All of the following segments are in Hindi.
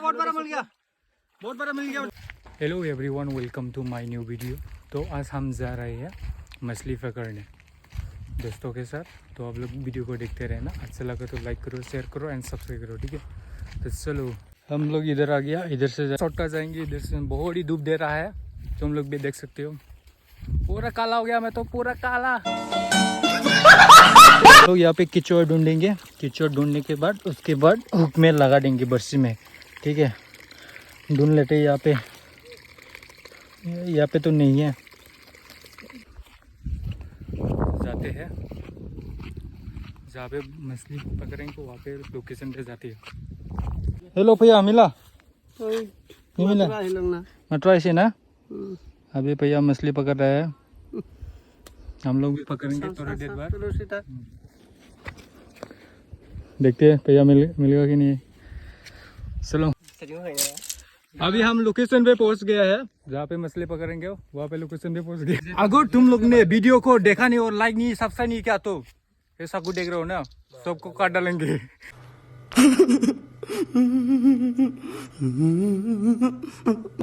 बहुत बड़ा मिल गया, बहुत बड़ा मिल गया। Hello everyone, welcome to my new video. तो आज हम जा रहे हैं मछली पकड़ने दोस्तों के साथ। तो आप लोग वीडियो को देखते रहना, अच्छा लगे तो लाइक करो, शेयर करो एंड सब्सक्राइब करो, ठीक है। तो चलो हम लोग इधर आ गया, इधर से छोटा जाएंगे, इधर से बहुत ही धूप दे रहा है, तो हम लोग भी देख सकते हो। पूरा काला हो गया मैं तो, पूरा काला। तो यहाँ पे किचड़ ढूंढेंगे, किचड़ ढूंढने के बाद उसके बाद हुक में लगा देंगे बरसी में, ठीक है। ढूंढ लेते हैं यहाँ पे तो नहीं है। जाते हैं जहाँ पे मछली पकड़ेंगे वहाँ पे लोकेशन पे जाते हैं। हेलो भैया, मिला नहीं मिला? मटरा से ना अभी भैया मछली पकड़ रहे हैं, हम लोग भी पकड़ेंगे थोड़ी देर बाद। देखते हैं भैया मिलेगा कि नहीं। चलो अभी हम लोकेशन पे पहुंच गया है, जहाँ पे मछली पकड़ेंगे वहाँ पे लोकेशन पे पहुंच गए। अगर तुम लोग ने वीडियो को देखा नहीं और लाइक नहीं सब्सक्राइब नहीं किया तो ऐसा कुछ देख रहे हो ना, सबको काट डालेंगे।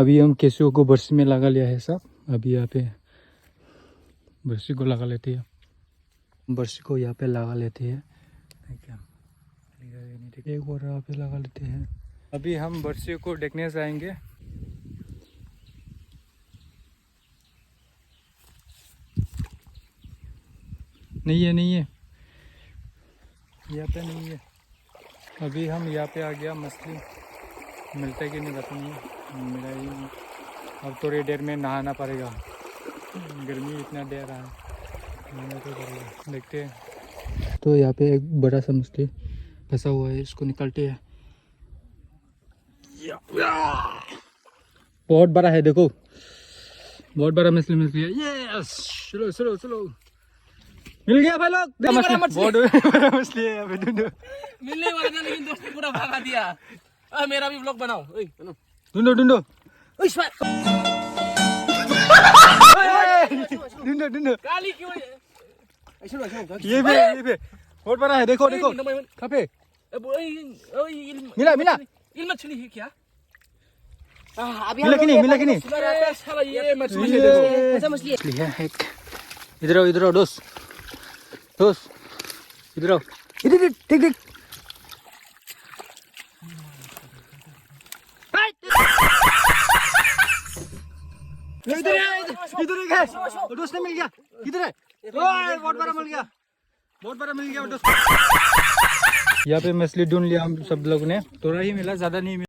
अभी हम केसुओं को बरसी में लगा लिया है सब। अभी यहाँ पे बरसी को लगा लेते हैं, बरसी को यहाँ पे लगा लेते हैं क्या, एक और यहाँ पे लगा लेते हैं। अभी हम बरसी को देखने जाएंगे। नहीं है यहाँ पे नहीं है। अभी हम यहाँ पे आ गया, मछली मिलता है कि नहीं पता नहीं, मिला ही नहीं। अब थोड़ी देर में नहाना पड़ेगा, गर्मी इतना दे रहा है, नहाना तो पड़ेगा। देखते हैं। तो यहाँ पे एक बड़ा सा मछली फंसा हुआ है, इसको निकालते हैं। बहुत बड़ा है, देखो बहुत बड़ा मछली है। यस, चलो चलो चलो, मिल गया भाई लोग। बहुत बड़ा मछली है अभी। मिलने वाला था लेकिन दोस्त ने पूरा भागा दिया। मेरा भी व्लॉग बनाओ। ढूंढो ढूंढो काली क्यों है? ये पे बहुत बड़ा है, देखो देखो कहाँ पे मिला ये मछली है क्या? मिला कि नहीं? साला ये मछली है, देखो ऐसा मछली है एक। इधर आओ दोस्त इधर आओ, इधर देख इधर है दोस्त ने मिल गया। इधर है, बहुत बड़ा मिल गया दोस्त। यहाँ पे मछली ढूंढ लिया हम सब लोग ने, थोड़ा ही मिला, ज्यादा नहीं मिला।